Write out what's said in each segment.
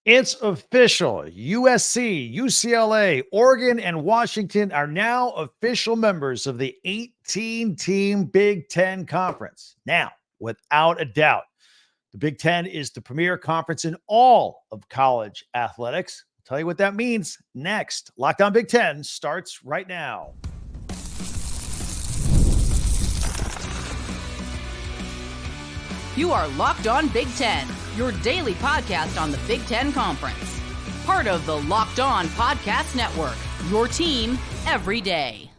It's official. USC, UCLA, Oregon, and Washington are now official members of the 18-team Big Ten Conference. Now, without a doubt, the Big Ten is the premier conference in all of college athletics. I'll tell you what that means next. Locked On Big Ten starts right now. You are Locked On Big Ten, your daily podcast on the Big Ten Conference. Part of the Locked On Podcast Network, your team every day.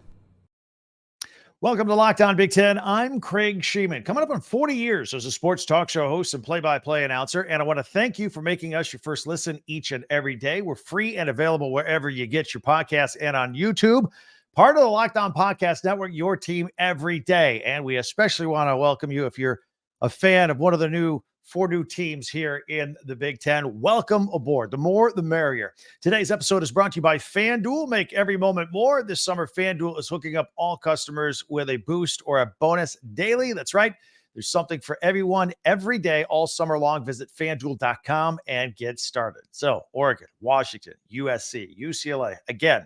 Welcome to Locked On Big Ten. I'm Craig Sheeman. Coming up on 40 years as a sports talk show host and play-by-play announcer, and I want to thank you for making us your first listen each and every day. We're free and available wherever you get your podcasts and on YouTube. Part of the Locked On Podcast Network, your team every day. And we especially want to welcome you if you're a fan of one of the four new teams here in the Big Ten. Welcome aboard. The more, the merrier. Today's episode is brought to you by FanDuel. Make every moment more. This summer, FanDuel is hooking up all customers with a boost or a bonus daily. That's right. There's something for everyone every day, all summer long. Visit FanDuel.com and get started. So, Oregon, Washington, USC, UCLA, again,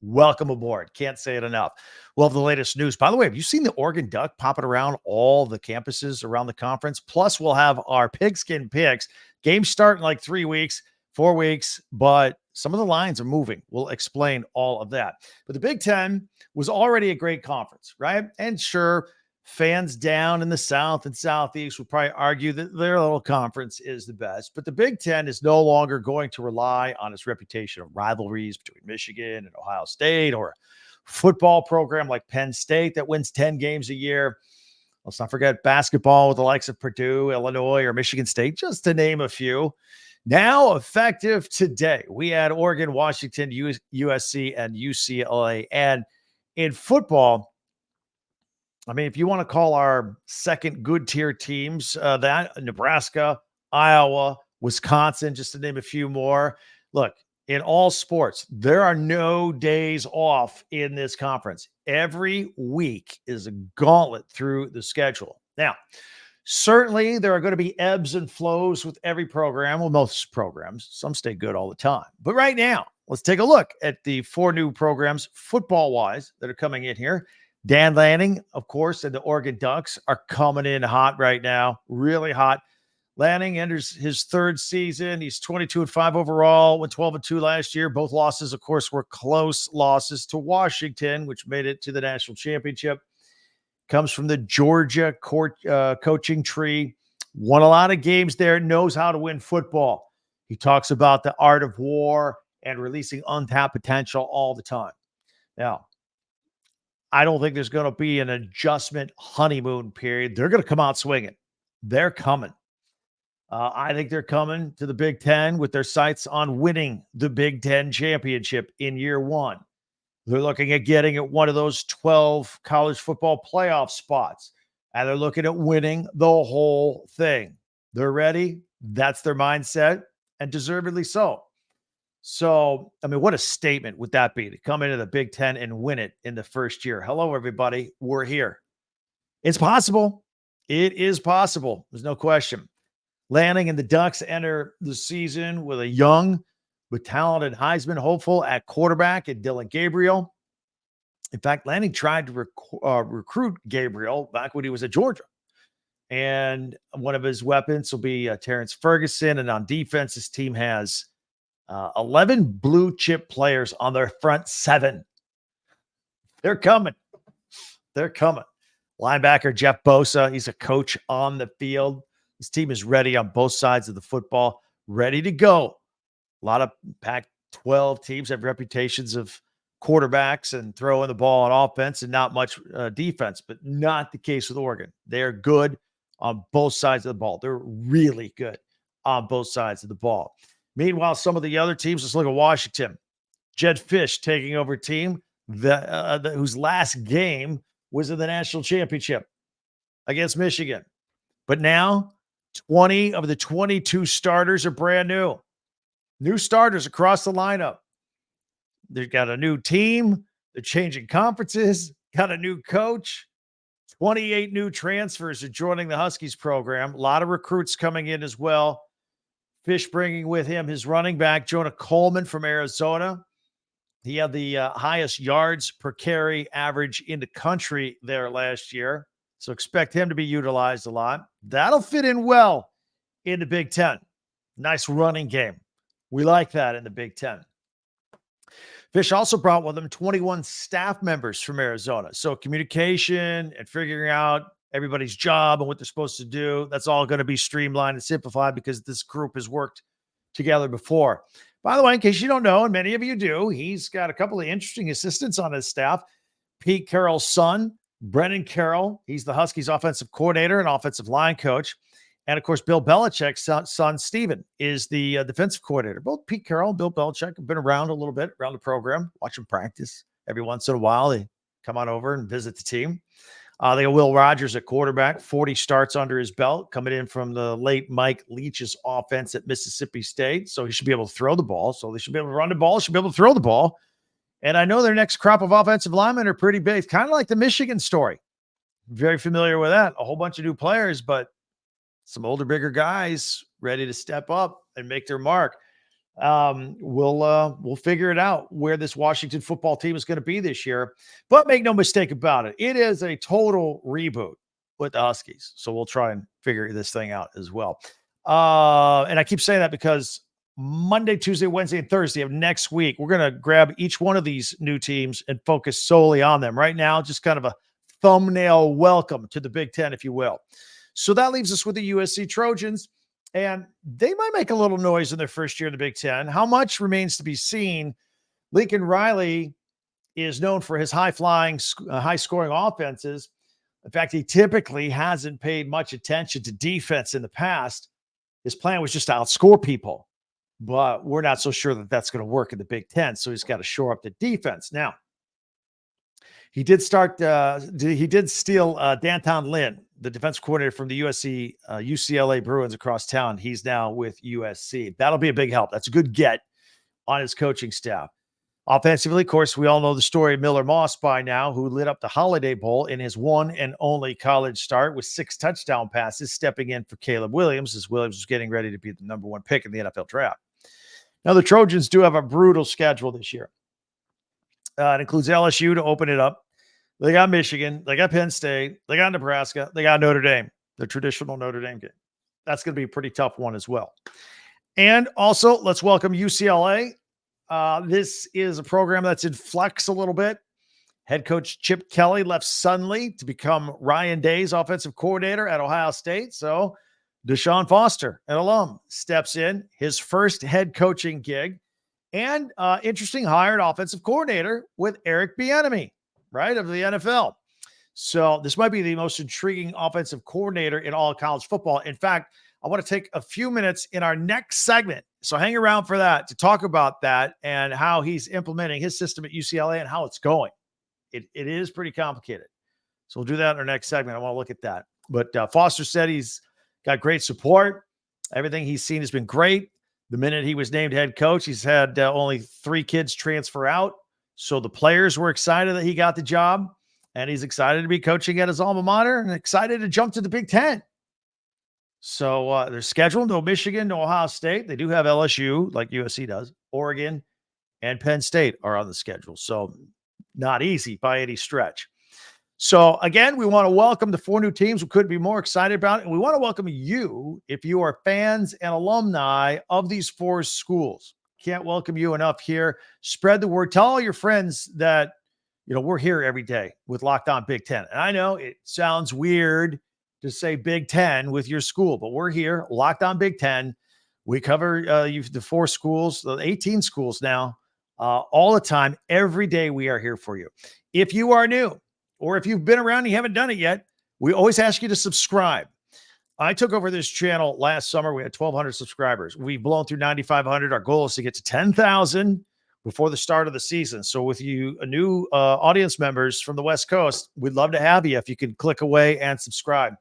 welcome aboard. Can't say it enough. We'll have the latest news. By the way, have you seen the Oregon Duck popping around all the campuses around the conference? Plus, we'll have our pigskin picks. Games start in like 4 weeks, but some of the lines are moving. We'll explain all of that. But the Big Ten was already a great conference, right? And sure, fans down in the South and Southeast would probably argue that their little conference is the best. But the Big Ten is no longer going to rely on its reputation of rivalries between Michigan and Ohio State, or a football program like Penn State that wins 10 games a year. Let's not forget basketball with the likes of Purdue, Illinois, or Michigan State, just to name a few. Now, effective today, we had Oregon, Washington, USC, and UCLA. And in football, I mean, if you want to call our second good tier teams, that Nebraska, Iowa, Wisconsin, just to name a few more. Look, in all sports, there are no days off in this conference. Every week is a gauntlet through the schedule. Now, certainly there are going to be ebbs and flows with every program. Well, most programs, some stay good all the time. But right now, let's take a look at the four new programs, football-wise, that are coming in here. Dan Lanning, of course, and the Oregon Ducks are coming in hot right now, really hot. Lanning enters his third season. He's 22-5 overall, went 12-2 last year. Both losses, of course, were close losses to Washington, which made it to the national championship. Comes from the Georgia coaching tree. Won a lot of games there, knows how to win football. He talks about the art of war and releasing untapped potential all the time. Now, I don't think there's going to be an adjustment honeymoon period. They're going to come out swinging. They're coming. I think they're coming to the Big Ten with their sights on winning the Big Ten championship in year one. They're looking at getting at one of those 12 college football playoff spots, and they're looking at winning the whole thing. They're ready. That's their mindset, and deservedly so. So, I mean, what a statement would that be to come into the Big Ten and win it in the first year? Hello, everybody. We're here. It's possible. It is possible. There's no question. Lanning and the Ducks enter the season with a young but talented Heisman hopeful at quarterback in Dylan Gabriel. In fact, Lanning tried to recruit Gabriel back when he was at Georgia. And one of his weapons will be Terrence Ferguson. And on defense, his team has 11 blue chip players on their front seven. They're coming. They're coming. Linebacker Jeff Bosa, he's a coach on the field. This team is ready on both sides of the football, ready to go. A lot of Pac-12 teams have reputations of quarterbacks and throwing the ball on offense and not much defense, but not the case with Oregon. They are good on both sides of the ball. They're really good on both sides of the ball. Meanwhile, some of the other teams, let's look at Washington. Jed Fish taking over a team whose last game was in the national championship against Michigan. But now 20 of the 22 starters are brand new. New starters across the lineup. They've got a new team. They're changing conferences. Got a new coach. 28 new transfers are joining the Huskies program. A lot of recruits coming in as well. Fish bringing with him his running back, Jonah Coleman from Arizona. He had the highest yards per carry average in the country there last year. So expect him to be utilized a lot. That'll fit in well in the Big Ten. Nice running game. We like that in the Big Ten. Fish also brought with him 21 staff members from Arizona. So communication and figuring out everybody's job and what they're supposed to do, that's all going to be streamlined and simplified because this group has worked together before. By the way, in case you don't know, and many of you do, he's got a couple of interesting assistants on his staff. Pete Carroll's son, Brennan Carroll. He's the Huskies offensive coordinator and offensive line coach. And, of course, Bill Belichick's son, Steven, is the defensive coordinator. Both Pete Carroll and Bill Belichick have been around a little bit, around the program, watch them practice. Every once in a while, they come on over and visit the team. They got Will Rogers at quarterback, 40 starts under his belt, coming in from the late Mike Leach's offense at Mississippi State. So he should be able to throw the ball. So they should be able to run the ball, should be able to throw the ball. And I know their next crop of offensive linemen are pretty big, kind of like the Michigan story. Very familiar with that. A whole bunch of new players, but some older, bigger guys ready to step up and make their mark. We'll figure it out where this Washington football team is going to be this year. But make no mistake about it, it is a total reboot with the Huskies. So we'll try and figure this thing out as well. And I keep saying that because Monday, Tuesday, Wednesday, and Thursday of next week, we're going to grab each one of these new teams and focus solely on them. Right now, just kind of a thumbnail welcome to the Big Ten, if you will. So that leaves us with the USC Trojans, and they might make a little noise in their first year in the Big Ten. How much remains to be seen. Lincoln Riley is known for his high-flying, high-scoring offenses. In fact, he typically hasn't paid much attention to defense in the past. His plan was just to outscore people, but we're not so sure that that's going to work in the Big Ten, so he's got to shore up the defense. Now, he did steal Danton Lynn, the defense coordinator from the UCLA Bruins across town. He's now with USC. That'll be a big help. That's a good get on his coaching staff. Offensively, of course, we all know the story of Miller Moss by now, who lit up the Holiday Bowl in his one and only college start with 6 touchdown passes, stepping in for Caleb Williams as Williams was getting ready to be the number 1 pick in the NFL draft. Now, the Trojans do have a brutal schedule this year. It includes LSU to open it up. They got Michigan. They got Penn State. They got Nebraska. They got Notre Dame, the traditional Notre Dame game. That's going to be a pretty tough one as well. And also, let's welcome UCLA. This is a program that's in flux a little bit. Head coach Chip Kelly left suddenly to become Ryan Day's offensive coordinator at Ohio State. So Deshaun Foster, an alum, steps in, his first head coaching gig. And interesting, hired offensive coordinator with Eric Bieniemy, right, of the NFL. So this might be the most intriguing offensive coordinator in all of college football. In fact, I want to take a few minutes in our next segment, so hang around for that, to talk about that and how he's implementing his system at UCLA and how it's going. It is pretty complicated. So we'll do that in our next segment. I want to look at that. But Foster said he's got great support. Everything he's seen has been great. The minute he was named head coach, he's had only 3 kids transfer out. So the players were excited that he got the job, and he's excited to be coaching at his alma mater and excited to jump to the Big Ten. So they're scheduled, no Michigan, no Ohio State. They do have LSU, like USC does. Oregon and Penn State are on the schedule. So not easy by any stretch. So again, we want to welcome the 4 new teams. We couldn't be more excited about it. And we want to welcome you if you are fans and alumni of these 4 schools. Can't welcome you enough here. Spread the word. Tell all your friends that, we're here every day with Locked On Big Ten. And I know it sounds weird to say Big Ten with your school, but we're here, Locked On Big Ten. We cover the 4 schools, the 18 schools now, all the time. Every day we are here for you. If you are new, or if you've been around and you haven't done it yet, we always ask you to subscribe. I took over this channel last summer. We had 1,200 subscribers. We've blown through 9,500. Our goal is to get to 10,000 before the start of the season. So with you new audience members from the West Coast, we'd love to have you if you could click away and subscribe.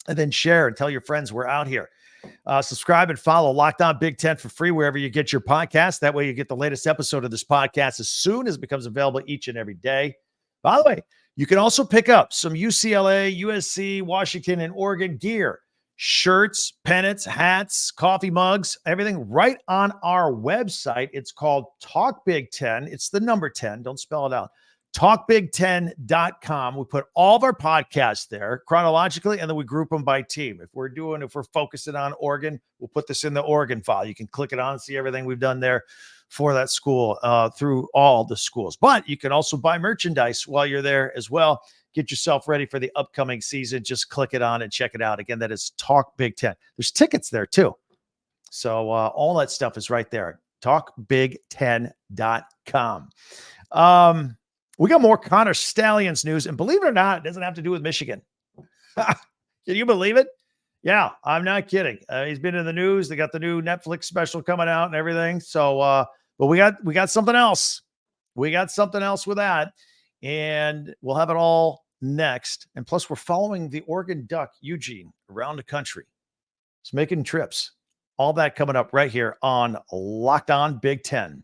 And then share and tell your friends we're out here. Subscribe and follow Locked On Big Ten for free wherever you get your podcast. That way you get the latest episode of this podcast as soon as it becomes available each and every day. By the way, you can also pick up some UCLA, USC, Washington, and Oregon gear shirts, pennants, hats, coffee mugs, everything right on our website. It's called Talk Big 10. It's the number 10. Don't spell it out. TalkBig10.com. We put all of our podcasts there chronologically, and then we group them by team. If we're focusing on Oregon, we'll put this in the Oregon file. You can click it on and see everything we've done there for that school through all the schools. But you can also buy merchandise while you're there as well. Get yourself ready for the upcoming season. Just click it on and check it out. Again, that is Talk Big 10. There's tickets there too. So all that stuff is right there. TalkBig10.com. We got more Connor Stalions news, and believe it or not, it doesn't have to do with Michigan. Can you believe it? Yeah, I'm not kidding. He's been in the news. They got the new Netflix special coming out and everything. So, but we got something else. We got something else with that, and we'll have it all next. And plus, we're following the Oregon Duck, Eugene, around the country. He's making trips. All that coming up right here on Locked On Big Ten.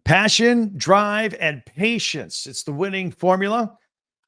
Passion, drive, and patience. It's the winning formula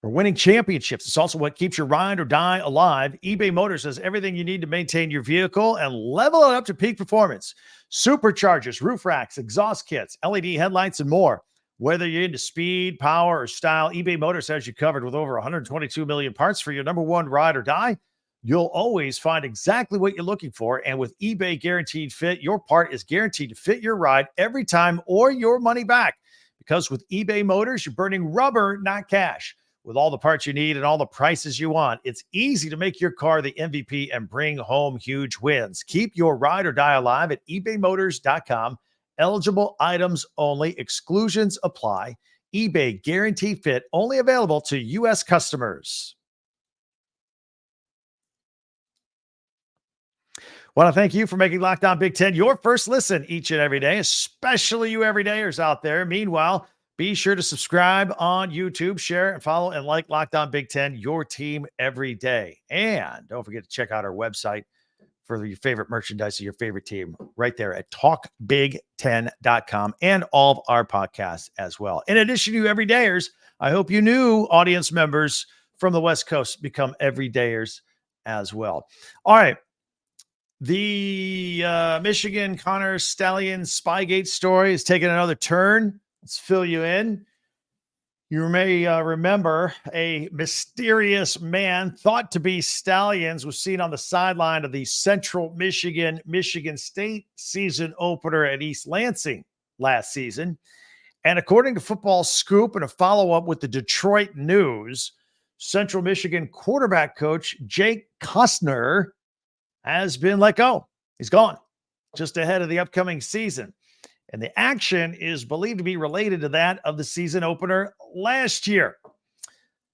for winning championships. It's also what keeps your ride or die alive. eBay Motors has everything you need to maintain your vehicle and level it up to peak performance. Superchargers, roof racks, exhaust kits, LED headlights, and more. Whether you're into speed, power, or style, eBay Motors has you covered with over 122 million parts for your number one ride or die. You'll always find exactly what you're looking for. And with eBay Guaranteed Fit, your part is guaranteed to fit your ride every time or your money back. Because with eBay Motors, you're burning rubber, not cash. With all the parts you need and all the prices you want, it's easy to make your car the MVP and bring home huge wins. Keep your ride or die alive at ebaymotors.com. Eligible items only. Exclusions apply. eBay Guaranteed Fit, only available to U.S. customers. Want to thank you for making Locked On Big Ten your first listen each and every day, especially you everydayers out there. Meanwhile, be sure to subscribe on YouTube, share and follow and like Locked On Big Ten, your team every day. And don't forget to check out our website for your favorite merchandise of your favorite team right there at talkbig10.com and all of our podcasts as well. In addition to you everydayers, I hope you new audience members from the West Coast become everydayers as well. All right. The Michigan Connor Stalions Spygate story is taking another turn. Let's fill you in. You may remember a mysterious man thought to be Stalions was seen on the sideline of the Central Michigan State season opener at East Lansing last season. And according to Football Scoop and a follow-up with the Detroit News, Central Michigan quarterback coach Jake Costner has been let go. He's gone just ahead of the upcoming season. And the action is believed to be related to that of the season opener last year.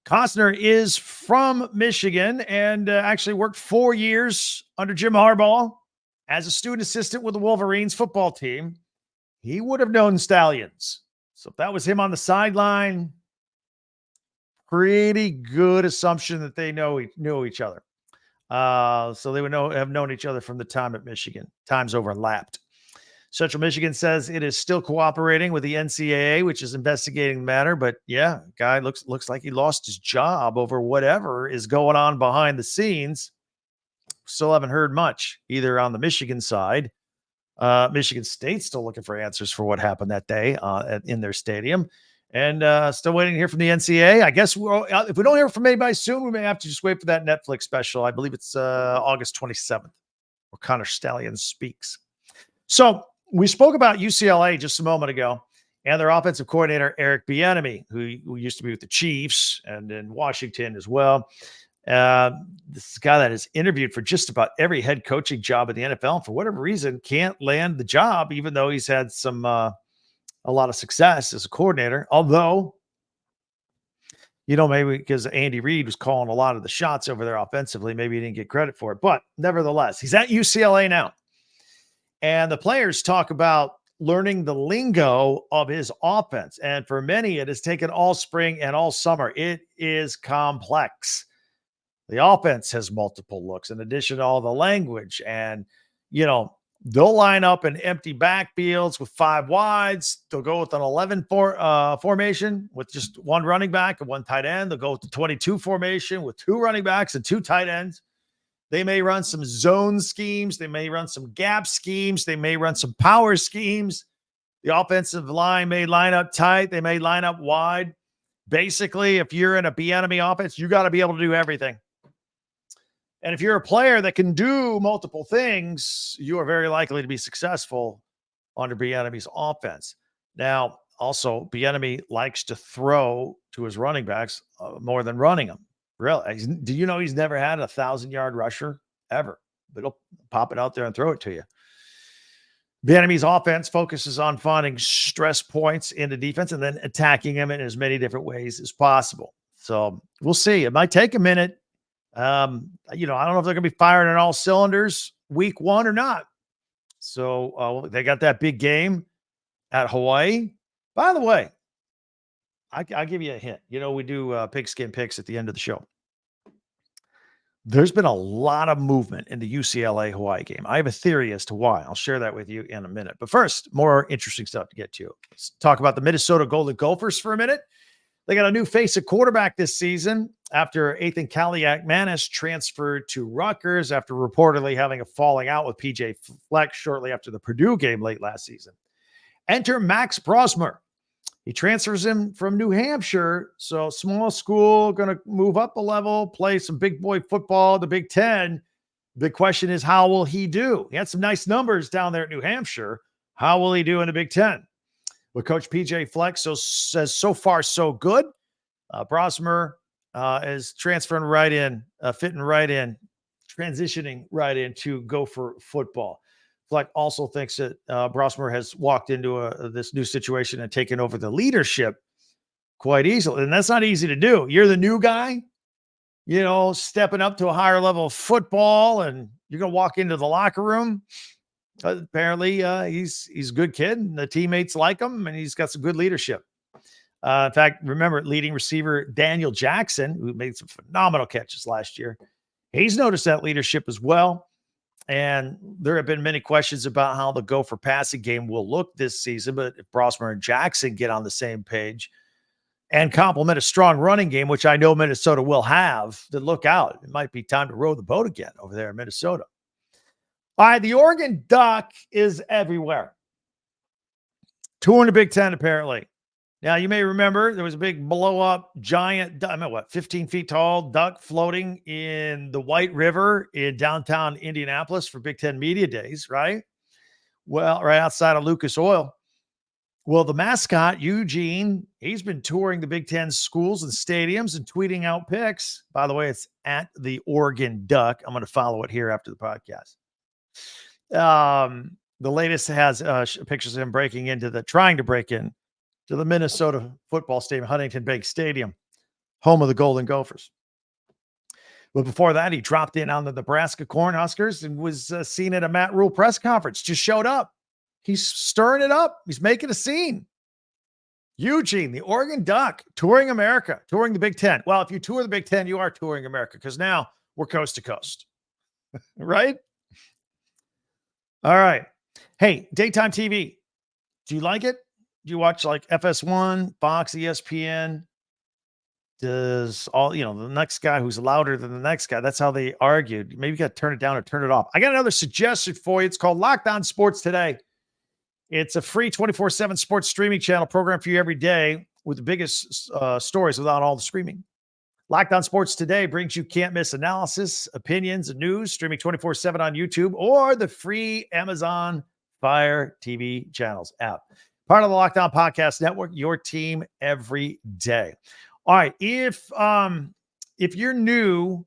Costner is from Michigan and actually worked 4 years under Jim Harbaugh as a student assistant with the Wolverines football team. He would have known Stalions. So if that was him on the sideline, pretty good assumption that they knew each other. So they would have known each other from the time at Michigan. Times overlapped. Central Michigan says it is still cooperating with the NCAA, which is investigating the matter. But yeah, guy looks like he lost his job over whatever is going on behind the scenes. Still haven't heard much either on the Michigan side. Michigan State's still looking for answers for what happened that day in their stadium. And still waiting to hear from the NCAA. I guess if we don't hear from anybody soon, we may have to just wait for that Netflix special. I believe it's August 27th, where Connor Stalions speaks. So we spoke about UCLA just a moment ago and their offensive coordinator, Eric Bieniemy, who used to be with the Chiefs and in Washington as well. This is a guy that is interviewed for just about every head coaching job in the NFL. And for whatever reason, can't land the job, even though he's had a lot of success as a coordinator. Although, maybe because Andy Reid was calling a lot of the shots over there offensively, maybe he didn't get credit for it. But nevertheless, he's at UCLA now. And the players talk about learning the lingo of his offense. And for many, it has taken all spring and all summer. It is complex. The offense has multiple looks in addition to all the language. And, They'll line up in empty backfields with 5 wides. They'll go with an 11 formation with just one running back and one tight end. They'll go with the 22 formation with 2 running backs and 2 tight ends. They may run some zone schemes. They may run some gap schemes. They may run some power schemes. The offensive line may line up tight. They may line up wide. Basically, if you're in a Bieniemy offense, you got to be able to do everything. And if you're a player that can do multiple things, you are very likely to be successful under Bieniemy's offense. Now, also, Bieniemy likes to throw to his running backs more than running them. Really? Do you know he's never had a 1,000-yard rusher ever? But he'll pop it out there and throw it to you. Bieniemy's offense focuses on finding stress points in the defense and then attacking them in as many different ways as possible. So we'll see. It might take a minute. I don't know if they're going to be firing on all cylinders week 1 or not. So they got that big game at Hawaii. By the way, I'll give you a hint. We do pigskin picks at the end of the show. There's been a lot of movement in the UCLA Hawaii game. I have a theory as to why. I'll share that with you in a minute. But first, more interesting stuff to get to. Let's talk about the Minnesota Golden Gophers for a minute. They got a new face at quarterback this season after Ethan Kaliak-Manis transferred to Rutgers after reportedly having a falling out with PJ Fleck shortly after the Purdue game late last season. Enter Max Brosmer. He transfers him from New Hampshire, so small school, going to move up a level, play some big boy football, the Big Ten. The question is, how will he do? He had some nice numbers down there at New Hampshire. How will he do in the Big Ten? Well, Coach PJ Fleck says so far so good. Brosmer is transferring right in, fitting right in, transitioning right into Gopher football. Fleck also thinks that Brosmer has walked into this new situation and taken over the leadership quite easily. And that's not easy to do. You're the new guy, stepping up to a higher level of football, and you're going to walk into the locker room. Apparently, he's a good kid, and the teammates like him, and he's got some good leadership. In fact, remember leading receiver Daniel Jackson, who made some phenomenal catches last year. He's noticed that leadership as well. And there have been many questions about how the Gopher passing game will look this season. But if Brosmer and Jackson get on the same page and complement a strong running game, which I know Minnesota will have, then look out. It might be time to row the boat again over there in Minnesota. All right, the Oregon Duck is everywhere. Touring the Big Ten, apparently. Now, you may remember there was a big blow-up giant, 15 feet tall duck floating in the White River in downtown Indianapolis for Big Ten Media Days, right? Well, right outside of Lucas Oil. Well, the mascot, Eugene, he's been touring the Big Ten schools and stadiums and tweeting out pics. By the way, it's at the Oregon Duck. I'm going to follow it here after the podcast. The latest has pictures of him trying to break in to the Minnesota football stadium, Huntington Bank Stadium, home of the Golden Gophers. But before that, he dropped in on the Nebraska Cornhuskers and was seen at a Matt Rule press conference. Just showed up. He's stirring it up. He's making a scene. Eugene, the Oregon Duck, touring America, touring the Big Ten. Well, if you tour the Big Ten, you are touring America because now we're coast to coast. Right? All right. Hey, daytime TV. Do you like it? Do you watch like FS1, Fox, ESPN? Does the next guy who's louder than the next guy? That's how they argued. Maybe you got to turn it down or turn it off. I got another suggestion for you. It's called Locked On Sports Today. It's a free 24/7 sports streaming channel program for you every day with the biggest stories without all the screaming. Locked On Sports Today brings you can't miss analysis, opinions, and news streaming 24/7 on YouTube or the free Amazon Fire TV channels app. Part of the Locked On Podcast Network, your team every day. All right. If you're new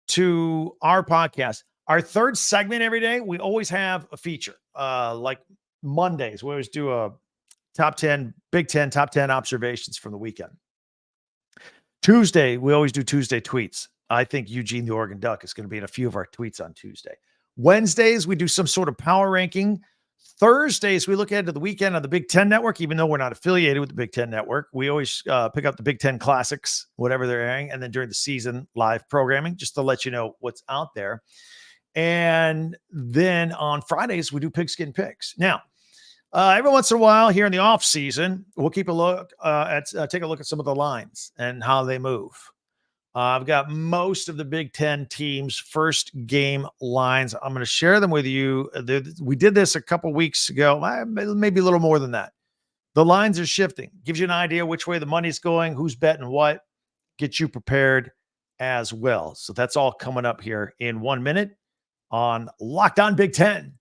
to our podcast, our third segment every day, we always have a feature. Like Mondays, we always do a top 10, Big Ten, top 10 observations from the weekend. Tuesday, we always do Tuesday tweets. I think Eugene, the Oregon Duck, is going to be in a few of our tweets on Tuesday. Wednesdays, we do some sort of power ranking. Thursdays, we look ahead to the weekend on the Big Ten Network, even though we're not affiliated with the Big Ten Network. We always pick up the Big Ten Classics, whatever they're airing, and then during the season, live programming, just to let you know what's out there. And then on Fridays, we do pigskin picks. Now, every once in a while here in the off season, we'll keep a look take a look at some of the lines and how they move. I've got most of the Big Ten teams' first game lines. I'm going to share them with you. We did this a couple weeks ago, maybe a little more than that. The lines are shifting. Gives you an idea which way the money's going, who's betting what, get you prepared as well. So that's all coming up here in 1 minute on Locked On Big Ten.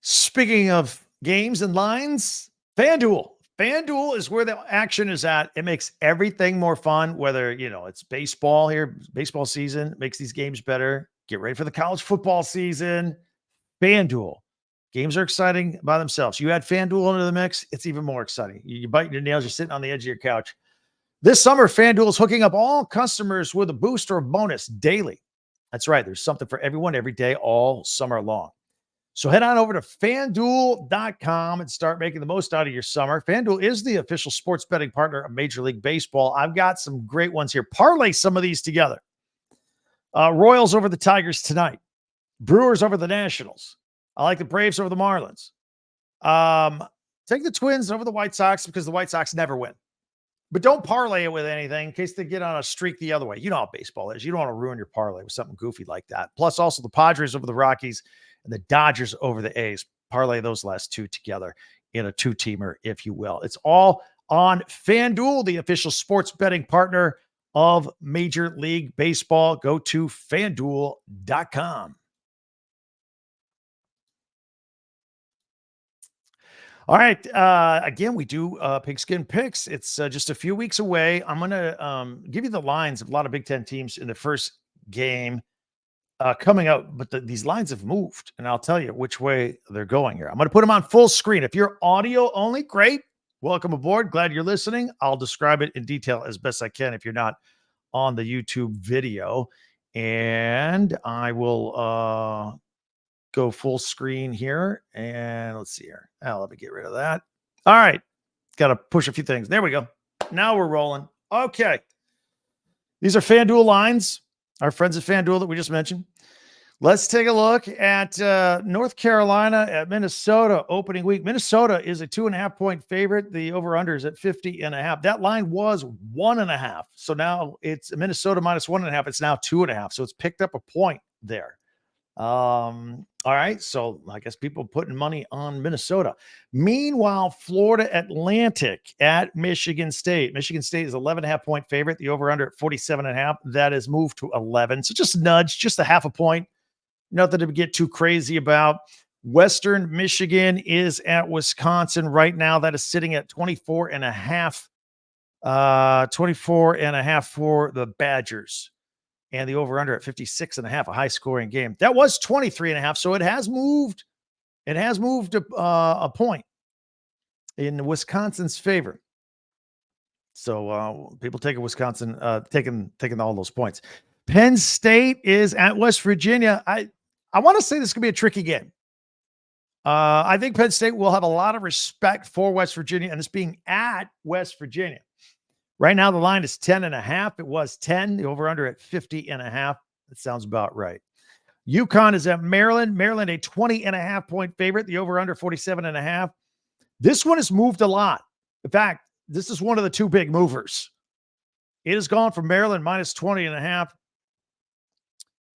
Speaking of games and lines, FanDuel. FanDuel is where the action is at. It makes everything more fun, whether, it's baseball here, baseball season, makes these games better. Get ready for the college football season. FanDuel. Games are exciting by themselves. You add FanDuel into the mix, it's even more exciting. You bite your nails, you're sitting on the edge of your couch. This summer, FanDuel is hooking up all customers with a boost or a bonus daily. That's right. There's something for everyone every day, all summer long. So head on over to FanDuel.com and start making the most out of your summer. FanDuel is the official sports betting partner of Major League Baseball. I've got some great ones here. Parlay some of these together. Royals over the Tigers tonight. Brewers over the Nationals. I like the Braves over the Marlins. Take the Twins over the White Sox because the White Sox never win. But don't parlay it with anything in case they get on a streak the other way. You know how baseball is. You don't want to ruin your parlay with something goofy like that. Plus also the Padres over the Rockies and the Dodgers over the A's. Parlay those last two together in a two-teamer, if you will. It's all on FanDuel, the official sports betting partner of Major League Baseball. Go to FanDuel.com. All right. Again, we do pigskin picks. It's just a few weeks away. I'm going to give you the lines of a lot of Big Ten teams in the first game coming out, but these lines have moved, and I'll tell you which way they're going here. I'm going to put them on full screen. If you're audio only, great. Welcome aboard. Glad you're listening. I'll describe it in detail as best I can if you're not on the YouTube video, and I will go full screen here, and let's see here. Let me get rid of that. All right. Got to push a few things. There we go. Now we're rolling. Okay. These are FanDuel lines, our friends at FanDuel that we just mentioned. Let's take a look at North Carolina at Minnesota opening week. Minnesota is a 2.5-point favorite. The over-under is at 50.5. That line was 1.5. So now it's Minnesota minus 1.5. It's now 2.5. So it's picked up a point there. All right. So I guess people putting money on Minnesota. Meanwhile, Florida Atlantic at Michigan State. Michigan State is 11.5-point favorite. The over-under at 47.5. That has moved to 11. So just a nudge, just a half a point. Nothing to get too crazy about. Western Michigan is at Wisconsin right now. That is sitting at 24.5. 24.5 for the Badgers. And the over-under at 56.5, a high-scoring game. That was 23.5, so it has moved. It has moved a point in Wisconsin's favor. So people taking Wisconsin, taking all those points. Penn State is at West Virginia. I want to say this could be a tricky game. I think Penn State will have a lot of respect for West Virginia, and it's being at West Virginia. Right now, the line is 10.5. It was 10. The over-under at 50.5. That sounds about right. UConn is at Maryland. Maryland, a 20.5-point favorite. The over-under 47.5. This one has moved a lot. In fact, this is one of the two big movers. It has gone from Maryland minus 20.5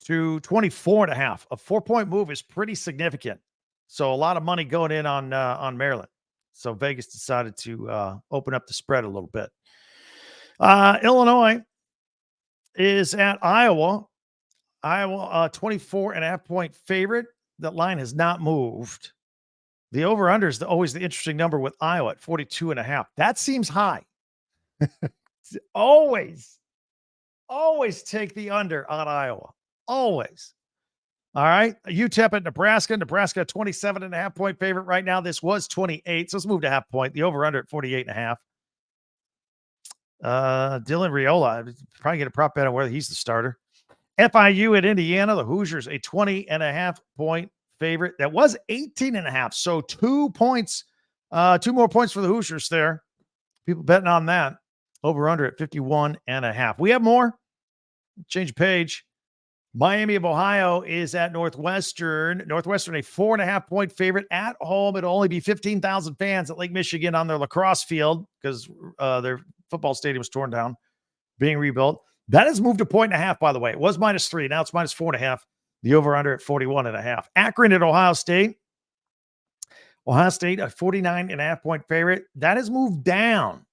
to 24.5. A 4-point move is pretty significant. So a lot of money going in on Maryland. So Vegas decided to open up the spread a little bit. Illinois is at Iowa. Iowa, 24.5-point favorite. That line has not moved. The over-under is always the interesting number with Iowa at 42.5. That seems high. Always take the under on Iowa. Always. All right. UTEP at Nebraska. Nebraska, 27.5-point favorite right now. This was 28. So let's move to half point. The over-under at 48.5. Dylan Raiola, probably get a prop bet on whether he's the starter. FIU at Indiana. The Hoosiers, a 20.5-point favorite. That was 18.5. So 2 points, 2 more points for the Hoosiers there. People betting on that. Over under at 51.5. We have more. change page. Miami of Ohio is at Northwestern. Northwestern, a 4.5-point favorite at home. It'll only be 15,000 fans at Lake Michigan on their lacrosse field because their football stadium was torn down, being rebuilt. That has moved a 1.5, by the way. It was -3. Now it's -4.5. The over-under at 41.5. Akron at Ohio State. Ohio State, a 49.5-point favorite. That has moved down.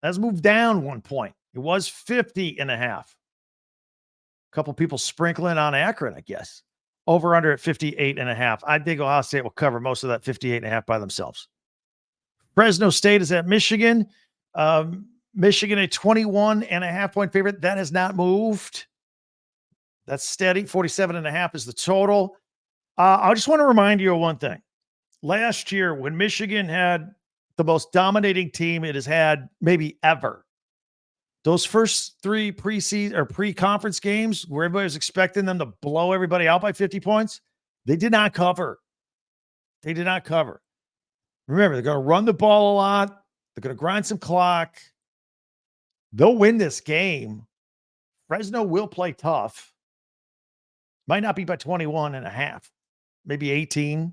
That's moved down 1 point. It was 50.5. Couple people sprinkling on Akron, I guess. Over under at 58.5. I think Ohio State will cover most of that 58.5 by themselves. Fresno State is at Michigan. Michigan, a 21.5-point favorite. That has not moved. That's steady. 47.5 is the total. I just want to remind you of one thing. Last year, when Michigan had the most dominating team it has had maybe ever, those first 3 preseason or pre-conference games where everybody was expecting them to blow everybody out by 50 points, they did not cover. They did not cover. Remember, they're going to run the ball a lot. They're going to grind some clock. They'll win this game. Fresno will play tough. Might not be by 21.5, maybe 18,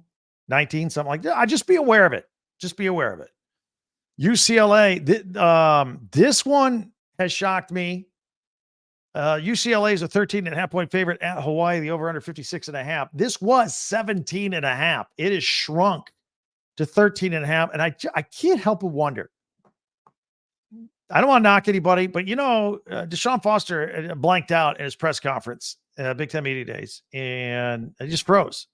19, something like that. Just be aware of it. Just be aware of it. UCLA, this one has shocked me. UCLA is a 13.5-point favorite at Hawaii, the over under 56.5. This was 17.5. It has shrunk to 13.5. And I can't help but wonder. I don't want to knock anybody, but Deshaun Foster blanked out in his press conference, Big Ten Media Days, and it just froze.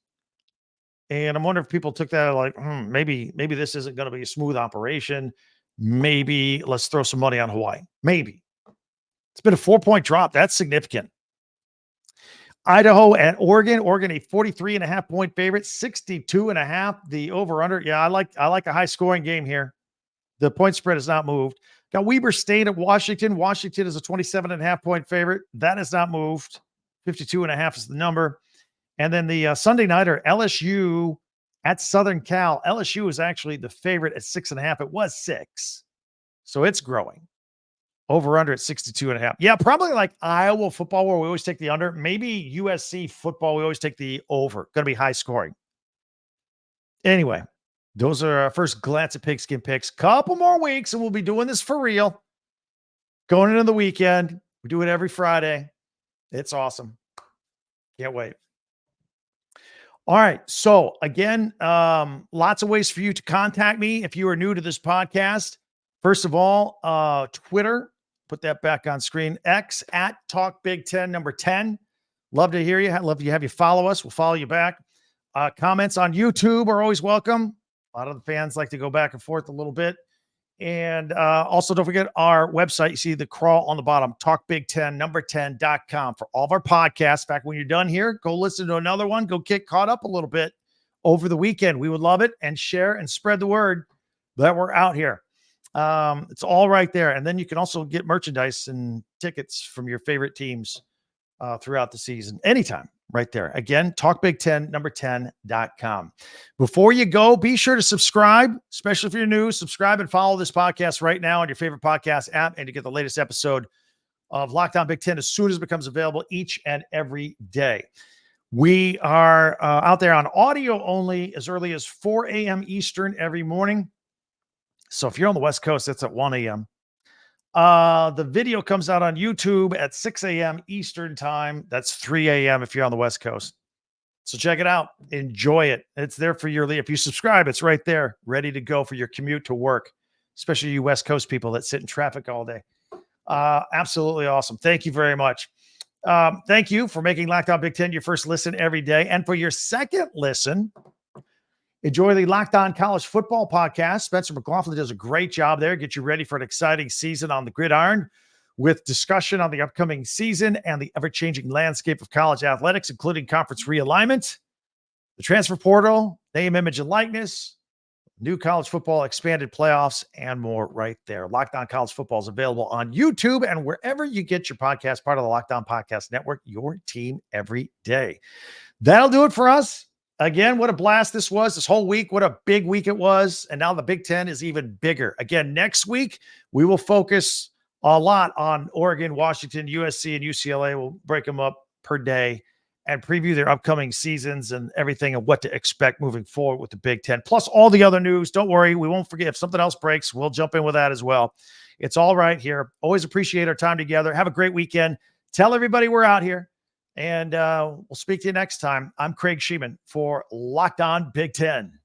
And I'm wondering if people took that like, maybe this isn't going to be a smooth operation. Maybe let's throw some money on Hawaii. Maybe. It's been a 4-point drop. That's significant. Idaho at Oregon. Oregon, a 43.5-point favorite, 62.5. The over-under. Yeah, I like a high-scoring game here. The point spread has not moved. Got Weber State at Washington. Washington is a 27.5-point favorite. That has not moved. 52.5 is the number. And then the Sunday nighter, LSU at Southern Cal. LSU is actually the favorite at 6.5. It was 6. So it's growing. Over under at 62.5. Yeah, probably like Iowa football where we always take the under. Maybe USC football, we always take the over. Going to be high scoring. Anyway, those are our first glance at Pigskin Picks. Couple more weeks and we'll be doing this for real. Going into the weekend. We do it every Friday. It's awesome. Can't wait. All right. So again, lots of ways for you to contact me if you are new to this podcast. First of all, Twitter, put that back on screen. X at Talk Big Ten number 10. Love to hear you. Love to have you follow us. We'll follow you back. Comments on YouTube are always welcome. A lot of the fans like to go back and forth a little bit. And also don't forget our website. You see the crawl on the bottom, talkbig10 number10.com for all of our podcasts. In fact, when you're done here, go listen to another one. Go get caught up a little bit over the weekend. We would love it, and share and spread the word that we're out here. It's all right there. And then you can also get merchandise and tickets from your favorite teams throughout the season. Anytime. Right there. Again, talkbig10 number10.com. Before you go, be sure to subscribe, especially if you're new. Subscribe and follow this podcast right now on your favorite podcast app, and to get the latest episode of Locked On Big Ten as soon as it becomes available each and every day. We are out there on audio only as early as 4 a.m. Eastern every morning. So if you're on the West Coast, that's at 1 a.m. The video comes out on YouTube at 6 a.m. Eastern time. That's 3 a.m. if you're on the West Coast. So check it out. Enjoy it. It's there for your, if you subscribe, it's right there, ready to go for your commute to work, especially you West Coast people that sit in traffic all day. Absolutely awesome. Thank you very much. Thank you for making Locked On Big Ten your first listen every day. And for your second listen, enjoy the Locked On College Football podcast. Spencer McLaughlin does a great job there. Get you ready for an exciting season on the gridiron with discussion on the upcoming season and the ever-changing landscape of college athletics, including conference realignment, the transfer portal, name, image, and likeness, new college football, expanded playoffs, and more right there. Locked On College Football is available on YouTube and wherever you get your podcast, part of the Locked On Podcast Network, your team every day. That'll do it for us. Again, what a blast this was this whole week. What a big week it was. And now the Big Ten is even bigger. Again, next week, we will focus a lot on Oregon, Washington, USC, and UCLA. We'll break them up per day and preview their upcoming seasons and everything and what to expect moving forward with the Big Ten, plus all the other news. Don't worry, we won't forget. If something else breaks, we'll jump in with that as well. It's all right here. Always appreciate our time together. Have a great weekend. Tell everybody we're out here, and we'll speak to you next time. I'm Craig Sheeman for Locked On Big Ten.